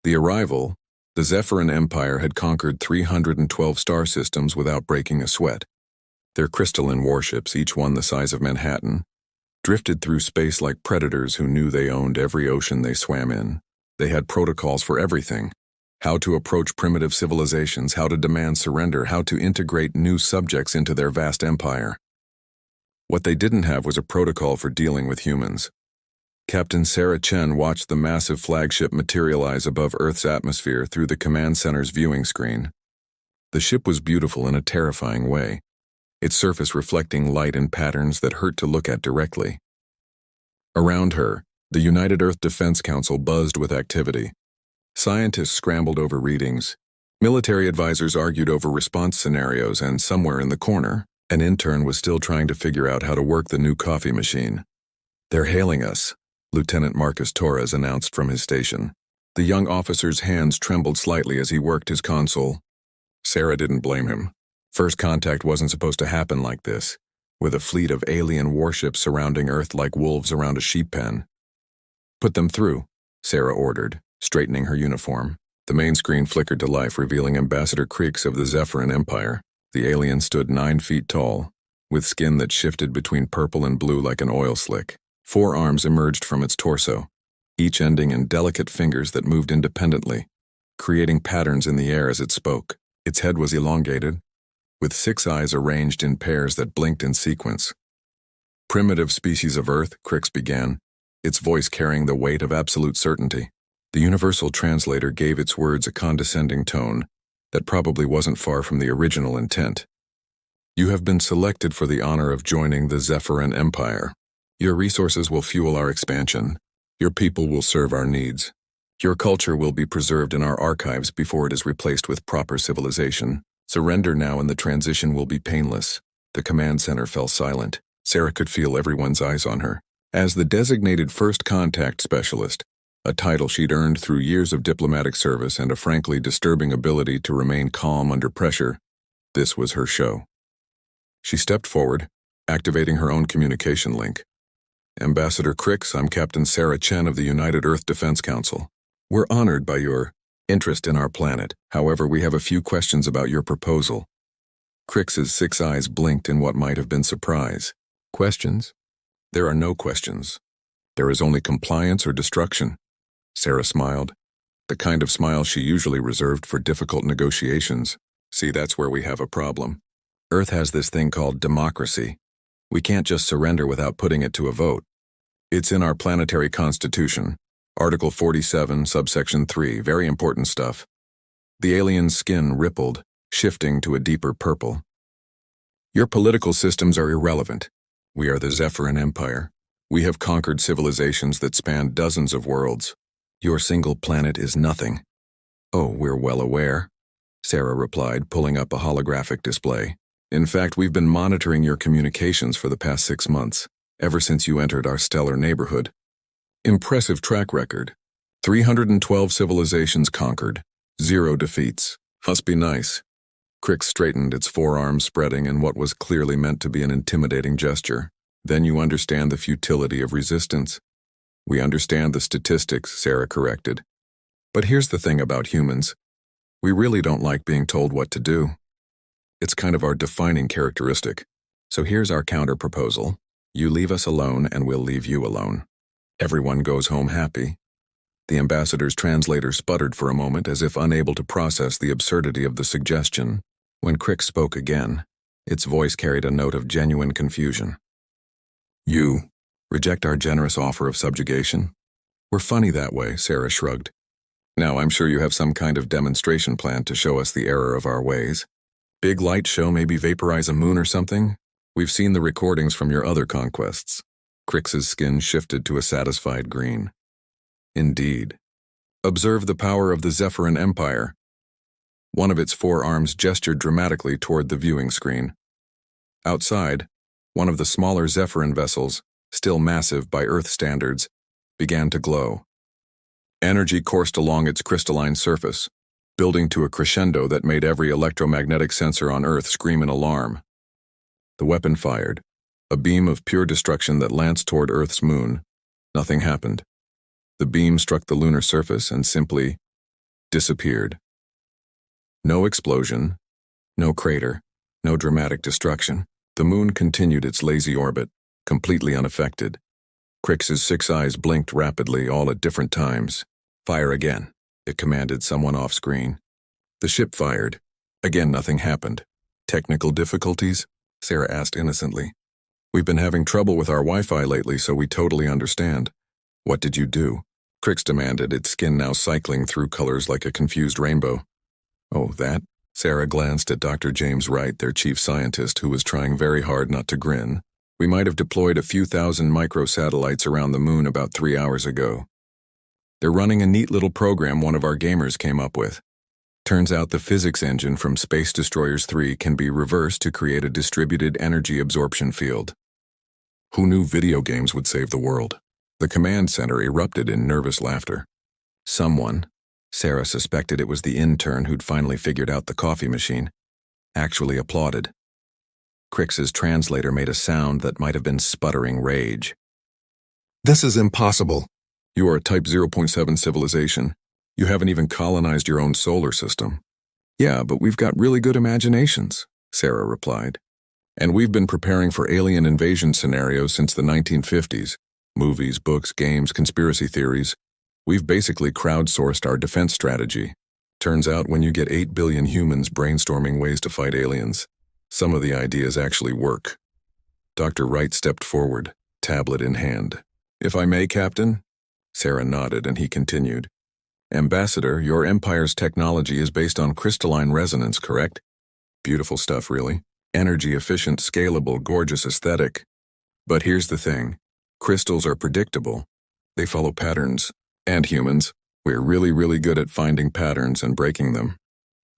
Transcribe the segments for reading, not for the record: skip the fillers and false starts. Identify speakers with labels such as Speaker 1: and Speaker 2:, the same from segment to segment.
Speaker 1: The arrival, the Zephyrin Empire had conquered 312 star systems without breaking a sweat. Their crystalline warships, each one the size of Manhattan, drifted through space like predators who knew they owned every ocean they swam in. They had protocols for everything: how to approach primitive civilizations, how to demand surrender, how to integrate new subjects into their vast empire. What they didn't have was a protocol for dealing with humans. Captain Sarah Chen watched the massive flagship materialize above Earth's atmosphere through the command center's viewing screen. The ship was beautiful in a terrifying way, its surface reflecting light in patterns that hurt to look at directly. Around her, the United Earth Defense Council buzzed with activity. Scientists scrambled over readings, military advisors argued over response scenarios, and somewhere in the corner, an intern was still trying to figure out how to work the new coffee machine. "They're hailing us," Lieutenant Marcus Torres announced from his station. The young officer's hands trembled slightly as he worked his console. Sarah didn't blame him. First contact wasn't supposed to happen like this, with a fleet of alien warships surrounding Earth like wolves around a sheep pen. "Put them through," Sarah ordered, straightening her uniform. The main screen flickered to life, revealing Ambassador Creeks of the Zephyrin Empire. The alien stood 9 feet tall, with skin that shifted between purple and blue like an oil slick. 4 arms emerged from its torso, each ending in delicate fingers that moved independently, creating patterns in the air as it spoke. Its head was elongated, with 6 eyes arranged in pairs that blinked in sequence. "Primitive species of Earth," Crix began, its voice carrying the weight of absolute certainty. The universal translator gave its words a condescending tone that probably wasn't far from the original intent. "You have been selected for the honor of joining the Zephyrin Empire. Your resources will fuel our expansion. Your people will serve our needs. Your culture will be preserved in our archives before it is replaced with proper civilization. Surrender now and the transition will be painless." The command center fell silent. Sarah could feel everyone's eyes on her. As the designated first contact specialist, a title she'd earned through years of diplomatic service and a frankly disturbing ability to remain calm under pressure, this was her show. She stepped forward, activating her own communication link. "Ambassador Crix, I'm Captain Sarah Chen of the United Earth Defense Council. We're honored by your interest in our planet. However, we have a few questions about your proposal." Crix's 6 eyes blinked in what might have been surprise. "Questions? There are no questions. There is only compliance or destruction." Sarah smiled, the kind of smile she usually reserved for difficult negotiations. "See, that's where we have a problem. Earth has this thing called democracy. We can't just surrender without putting it to a vote. It's in our planetary constitution, Article 47, subsection 3, very important stuff." The alien's skin rippled, shifting to a deeper purple. "Your political systems are irrelevant. We are the Zephyrin Empire. We have conquered civilizations that span dozens of worlds. Your single planet is nothing." "Oh, we're well aware," Sarah replied, pulling up a holographic display. "In fact, we've been monitoring your communications for the past 6 months, ever since you entered our stellar neighborhood. Impressive track record. 312 civilizations conquered, 0 defeats. Must be nice." Crix straightened, its forearms spreading in what was clearly meant to be an intimidating gesture. "Then you understand the futility of resistance." "We understand the statistics," Sarah corrected. "But here's the thing about humans. We really don't like being told what to do. It's kind of our defining characteristic. So here's our counter-proposal. You leave us alone and we'll leave you alone. Everyone goes home happy." The ambassador's translator sputtered for a moment as if unable to process the absurdity of the suggestion. When Crix spoke again, its voice carried a note of genuine confusion. "You reject our generous offer of subjugation? We're funny that way," Sarah shrugged. "Now I'm sure you have some kind of demonstration plan to show us the error of our ways. Big light show, maybe vaporize a moon or something? We've seen the recordings from your other conquests." Crix's skin shifted to a satisfied green. "Indeed. Observe the power of the Zephyrin Empire." One of its 4 arms gestured dramatically toward the viewing screen. Outside, one of the smaller Zephyrin vessels, still massive by Earth standards, began to glow. Energy coursed along its crystalline surface, building to a crescendo that made every electromagnetic sensor on Earth scream in alarm. The weapon fired, a beam of pure destruction that lanced toward Earth's moon. Nothing happened. The beam struck the lunar surface and simply disappeared. No explosion, no crater, no dramatic destruction. The moon continued its lazy orbit, completely unaffected. Crix's 6 eyes blinked rapidly, all at different times. Fire again, it commanded someone off-screen. The ship fired. Again, nothing happened. Technical difficulties? Sarah asked innocently. We've been having trouble with our Wi-Fi lately, so we totally understand. What did you do? Crix demanded, its skin now cycling through colors like a confused rainbow. Oh, that? Sarah glanced at Dr. James Wright, their chief scientist, who was trying very hard not to grin. We might have deployed a few thousand microsatellites around the moon about 3 hours ago. They're running a neat little program one of our gamers came up with. Turns out the physics engine from Space Destroyers 3 can be reversed to create a distributed energy absorption field. Who knew video games would save the world? The command center erupted in nervous laughter. Someone, Sarah suspected it was the intern who'd finally figured out the coffee machine, actually applauded. Crix's translator made a sound that might have been sputtering rage. This is impossible. You are a Type 0.7 civilization. You haven't even colonized your own solar system. Yeah, but we've got really good imaginations, Sarah replied. And we've been preparing for alien invasion scenarios since the 1950s. Movies, books, games, conspiracy theories. We've basically crowdsourced our defense strategy. Turns out when you get 8 billion humans brainstorming ways to fight aliens, some of the ideas actually work. Dr. Wright stepped forward, tablet in hand. If I may, Captain? Sarah nodded and he continued. Ambassador, your empire's technology is based on crystalline resonance, correct? Beautiful stuff, really. Energy efficient, scalable, gorgeous aesthetic. But here's the thing. Crystals are predictable. They follow patterns. And humans, we're really, really good at finding patterns and breaking them.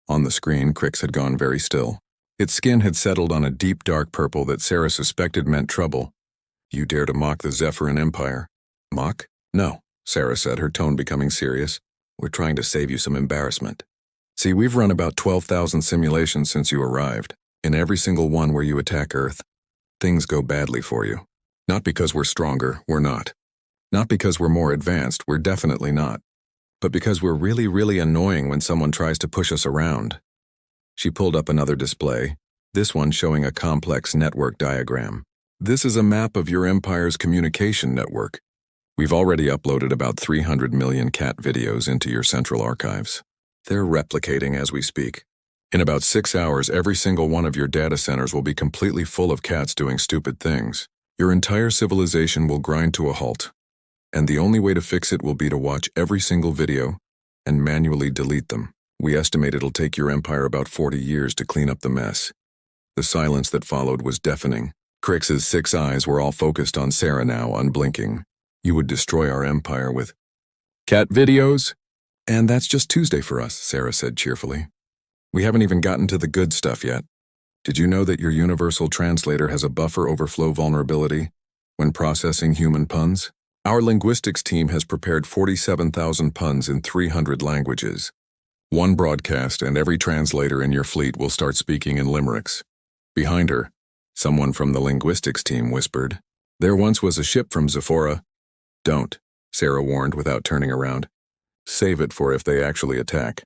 Speaker 1: On the screen, Crix had gone very still. Its skin had settled on a deep dark purple that Sarah suspected meant trouble. You dare to mock the Zephyrin Empire? Mock? No, Sarah said, her tone becoming serious. We're trying to save you some embarrassment. See, we've run about 12,000 simulations since you arrived. In every single one where you attack Earth, things go badly for you. Not because we're stronger, we're not. Not because we're more advanced, we're definitely not. But because we're really, really annoying when someone tries to push us around. She pulled up another display, this one showing a complex network diagram. This is a map of your empire's communication network. We've already uploaded about 300 million cat videos into your central archives. They're replicating as we speak. In about 6 hours, every single one of your data centers will be completely full of cats doing stupid things. Your entire civilization will grind to a halt. And the only way to fix it will be to watch every single video and manually delete them. We estimate it'll take your empire about 40 years to clean up the mess. The silence that followed was deafening. Crix's 6 eyes were all focused on Sarah now, unblinking. You would destroy our empire with cat videos? And that's just Tuesday for us, Sarah said cheerfully. We haven't even gotten to the good stuff yet. Did you know that your universal translator has a buffer overflow vulnerability when processing human puns? Our linguistics team has prepared 47,000 puns in 300 languages. One broadcast and every translator in your fleet will start speaking in limericks. Behind her, someone from the linguistics team whispered, There once was a ship from Zephora. Don't, Sarah warned without turning around. Save it for if they actually attack.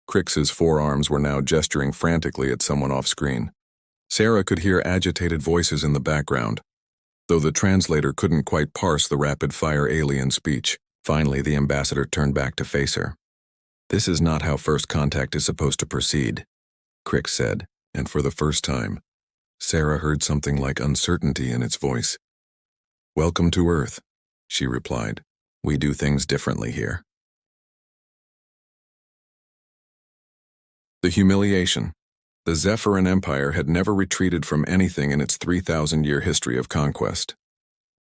Speaker 1: Crix's forearms were now gesturing frantically at someone off-screen. Sarah could hear agitated voices in the background, though the translator couldn't quite parse the rapid-fire alien speech. Finally, the ambassador turned back to face her. This is not how first contact is supposed to proceed, Crix said, and for the first time, Sarah heard something like uncertainty in its voice. Welcome to Earth, she replied. We do things differently here. The humiliation. The Zephyrin Empire had never retreated from anything in its 3,000-year history of conquest.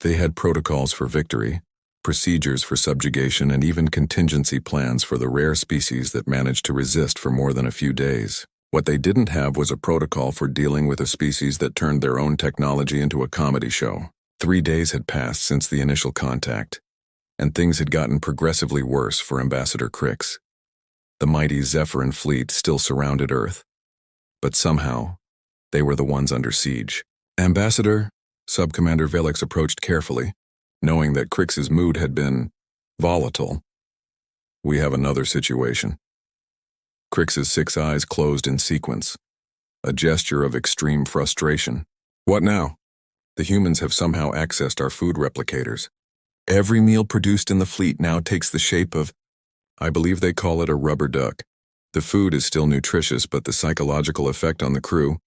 Speaker 1: They had protocols for victory, procedures for subjugation, and even contingency plans for the rare species that managed to resist for more than a few days. What they didn't have was a protocol for dealing with a species that turned their own technology into a comedy show. 3 days had passed since the initial contact, and things had gotten progressively worse for Ambassador Crix. The mighty Zephyrin fleet still surrounded Earth, but somehow, they were the ones under siege. Ambassador, Subcommander Velix approached carefully, knowing that Crix's mood had been volatile. We have another situation. Crix's 6 eyes closed in sequence, a gesture of extreme frustration. What now? The humans have somehow accessed our food replicators. Every meal produced in the fleet now takes the shape of, I believe they call it a rubber duck. The food is still nutritious, but the psychological effect on the crew.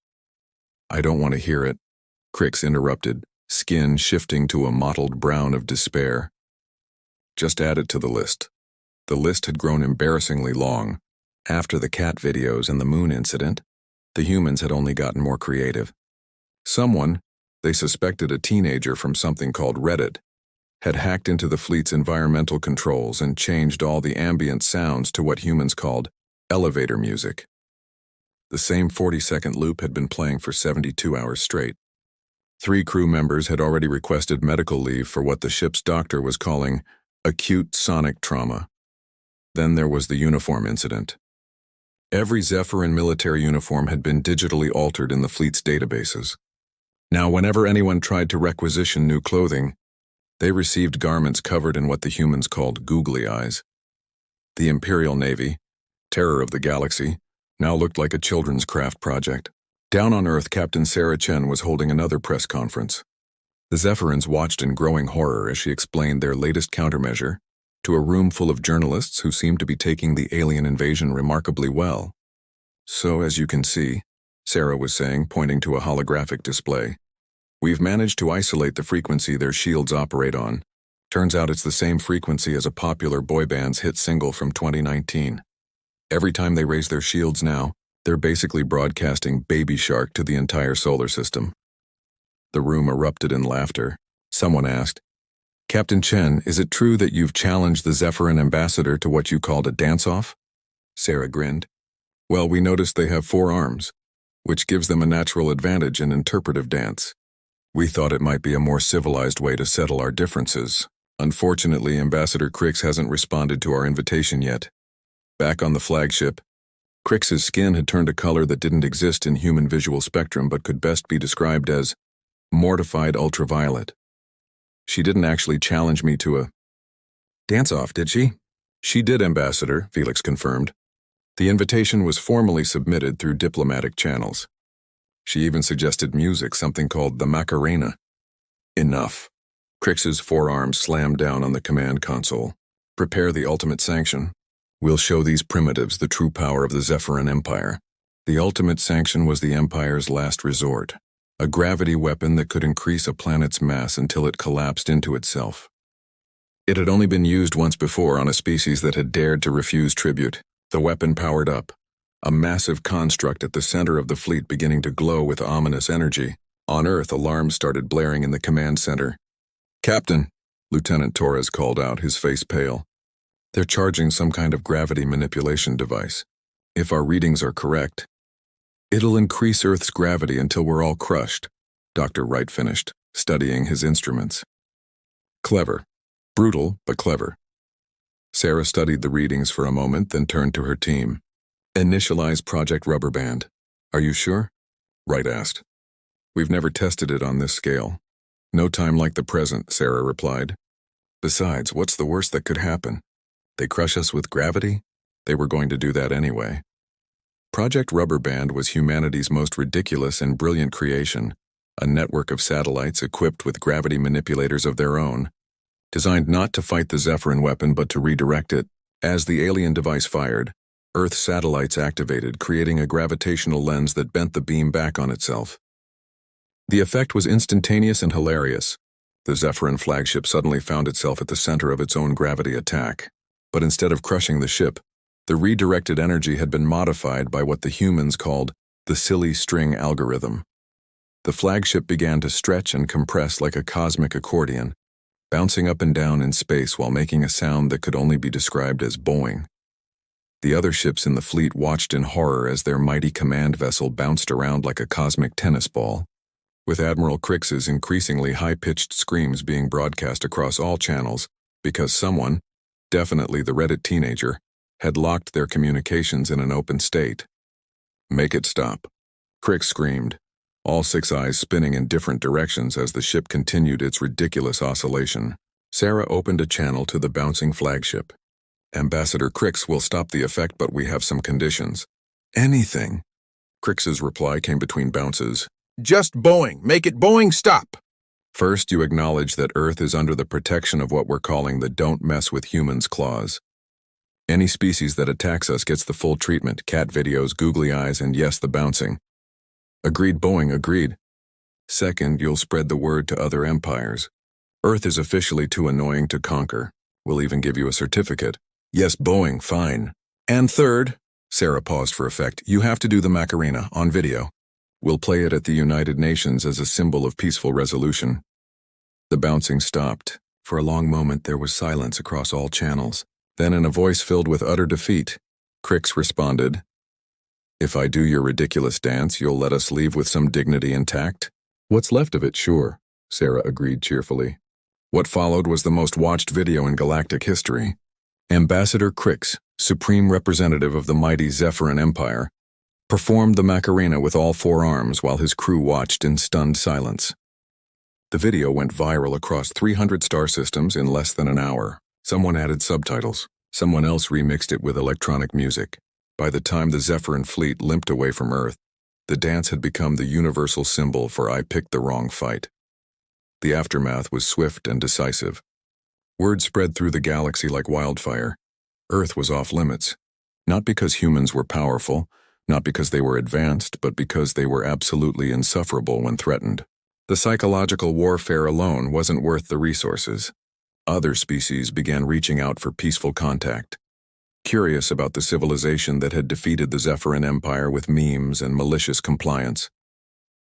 Speaker 1: I don't want to hear it, Crix interrupted, skin shifting to a mottled brown of despair. Just add it to the list. The list had grown embarrassingly long. After the cat videos and the moon incident, the humans had only gotten more creative. Someone, they suspected a teenager from something called Reddit, had hacked into the fleet's environmental controls and changed all the ambient sounds to what humans called elevator music. The same 40-second loop had been playing for 72 hours straight. 3 crew members had already requested medical leave for what the ship's doctor was calling acute sonic trauma. Then there was the uniform incident. Every Zephyrin military uniform had been digitally altered in the fleet's databases. Now, whenever anyone tried to requisition new clothing, they received garments covered in what the humans called googly eyes. The Imperial Navy, terror of the galaxy, now looked like a children's craft project. Down on Earth, Captain Sarah Chen was holding another press conference. The Zephyrins watched in growing horror as she explained their latest countermeasure to a room full of journalists who seemed to be taking the alien invasion remarkably well. So, as you can see, Sarah was saying, pointing to a holographic display, we've managed to isolate the frequency their shields operate on. Turns out it's the same frequency as a popular boy band's hit single from 2019. Every time they raise their shields now, they're basically broadcasting Baby Shark to the entire solar system. The room erupted in laughter. Someone asked, Captain Chen, is it true that you've challenged the Zephyrin ambassador to what you called a dance-off? Sarah grinned. Well, we noticed they have 4 arms, which gives them a natural advantage in interpretive dance. We thought it might be a more civilized way to settle our differences. Unfortunately, Ambassador Crix hasn't responded to our invitation yet. Back on the flagship, Crix's skin had turned a color that didn't exist in human visual spectrum but could best be described as mortified ultraviolet. She didn't actually challenge me to a dance-off, did she? She did, Ambassador, Felix confirmed. The invitation was formally submitted through diplomatic channels. She even suggested music, something called the Macarena. Enough. Crix's forearm slammed down on the command console. Prepare the ultimate sanction. We'll show these primitives the true power of the Zephyrin Empire. The ultimate sanction was the Empire's last resort, a gravity weapon that could increase a planet's mass until it collapsed into itself. It had only been used once before on a species that had dared to refuse tribute. The weapon powered up, a massive construct at the center of the fleet beginning to glow with ominous energy. On Earth, alarms started blaring in the command center. Captain, Lieutenant Torres called out, his face pale. They're charging some kind of gravity manipulation device. If our readings are correct, it'll increase Earth's gravity until we're all crushed, Dr. Wright finished, studying his instruments. Clever. Brutal, but clever. Sarah studied the readings for a moment, then turned to her team. Initialize Project Rubber Band. Are you sure? Wright asked. We've never tested it on this scale. No time like the present, Sarah replied. Besides, what's the worst that could happen? They crush us with gravity? They were going to do that anyway. Project Rubber Band was humanity's most ridiculous and brilliant creation, a network of satellites equipped with gravity manipulators of their own, designed not to fight the Zephyrin weapon but to redirect it. As the alien device fired, Earth satellites activated, creating a gravitational lens that bent the beam back on itself. The effect was instantaneous and hilarious. The Zephyrin flagship suddenly found itself at the center of its own gravity attack. But instead of crushing the ship, the redirected energy had been modified by what the humans called the silly string algorithm. The flagship began to stretch and compress like a cosmic accordion, bouncing up and down in space while making a sound that could only be described as boing. The other ships in the fleet watched in horror as their mighty command vessel bounced around like a cosmic tennis ball, with Admiral Crix's increasingly high-pitched screams being broadcast across all channels because someone, definitely the Reddit teenager, had locked their communications in an open state. Make it stop, Crix screamed, all 6 eyes spinning in different directions as the ship continued its ridiculous oscillation. Sarah opened a channel to the bouncing flagship. Ambassador Crix will stop the effect, but we have some conditions. Anything. Crix's reply came between bounces.
Speaker 2: Just Boeing. Make it Boeing stop.
Speaker 1: First, you acknowledge that Earth is under the protection of what we're calling the Don't Mess with Humans clause. Any species that attacks us gets the full treatment, cat videos, googly eyes, and yes, the bouncing. Agreed, Boeing, agreed. Second, you'll spread the word to other empires. Earth is officially too annoying to conquer. We'll even give you a certificate. Yes, Boeing, fine. And third, Sarah paused for effect, you have to do the Macarena on video. We'll play it at the United Nations as a symbol of peaceful resolution. The bouncing stopped. For a long moment, there was silence across all channels. Then, in a voice filled with utter defeat, Crix responded, "If I do your ridiculous dance, you'll let us leave with some dignity intact?" "What's left of it, sure," Sarah agreed cheerfully. What followed was the most watched video in galactic history. Ambassador Crix, supreme representative of the mighty Zephyrin Empire, performed the Macarena with all four arms while his crew watched in stunned silence. The video went viral across 300 star systems in less than an hour. Someone added subtitles. Someone else remixed it with electronic music. By the time the Zephyrin fleet limped away from Earth, the dance had become the universal symbol for "I picked the wrong fight." The aftermath was swift and decisive. Word spread through the galaxy like wildfire. Earth was off limits. Not because humans were powerful, not because they were advanced, but because they were absolutely insufferable when threatened. The psychological warfare alone wasn't worth the resources. Other species began reaching out for peaceful contact, curious about the civilization that had defeated the Zephyrin Empire with memes and malicious compliance.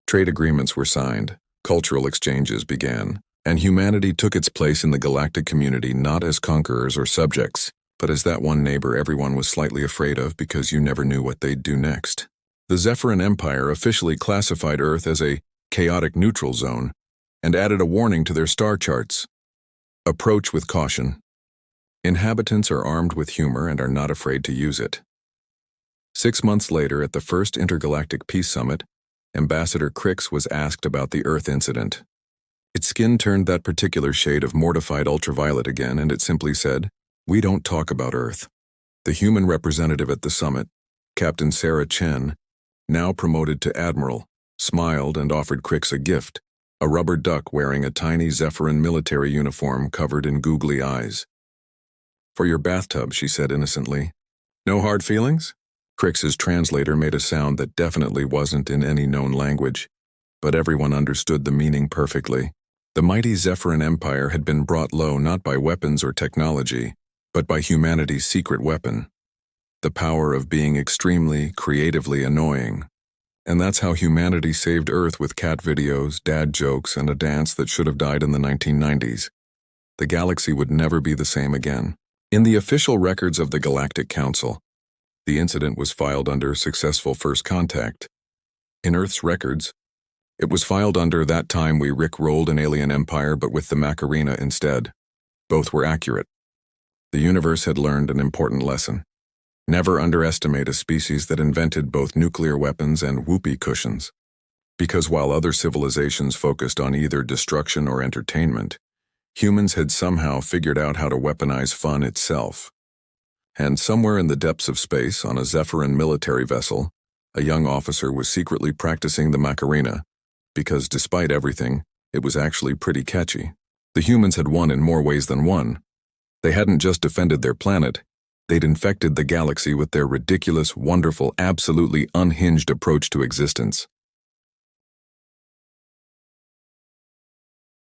Speaker 1: Trade agreements were signed, cultural exchanges began, and humanity took its place in the galactic community not as conquerors or subjects, but as that one neighbor everyone was slightly afraid of because you never knew what they'd do next. The Zephyrin Empire officially classified Earth as a chaotic neutral zone and added a warning to their star charts. Approach with caution. Inhabitants are armed with humor and are not afraid to use it. 6 months later, at the first Intergalactic Peace Summit, Ambassador Crix was asked about the Earth incident. Its skin turned that particular shade of mortified ultraviolet again, and it simply said, "We don't talk about Earth." The human representative at the summit, Captain Sarah Chen, now promoted to Admiral, smiled and offered Crix a gift, a rubber duck wearing a tiny Zephyrin military uniform covered in googly eyes. "For your bathtub," she said innocently. "No hard feelings?" Crix's translator made a sound that definitely wasn't in any known language, but everyone understood the meaning perfectly. The mighty Zephyrin Empire had been brought low not by weapons or technology, but by humanity's secret weapon, the power of being extremely, creatively annoying. And that's how humanity saved Earth with cat videos, dad jokes, and a dance that should have died in the 1990s. The galaxy would never be the same again. In the official records of the Galactic Council, the incident was filed under successful first contact. In Earth's records, it was filed under "that time we rick-rolled an alien empire but with the Macarena instead." Both were accurate. The universe had learned an important lesson. Never underestimate a species that invented both nuclear weapons and whoopee cushions. Because while other civilizations focused on either destruction or entertainment, humans had somehow figured out how to weaponize fun itself. And somewhere in the depths of space, on a Zephyrin military vessel, a young officer was secretly practicing the Macarena, because despite everything, it was actually pretty catchy. The humans had won in more ways than one. They hadn't just defended their planet, they'd infected the galaxy with their ridiculous, wonderful, absolutely unhinged approach to existence.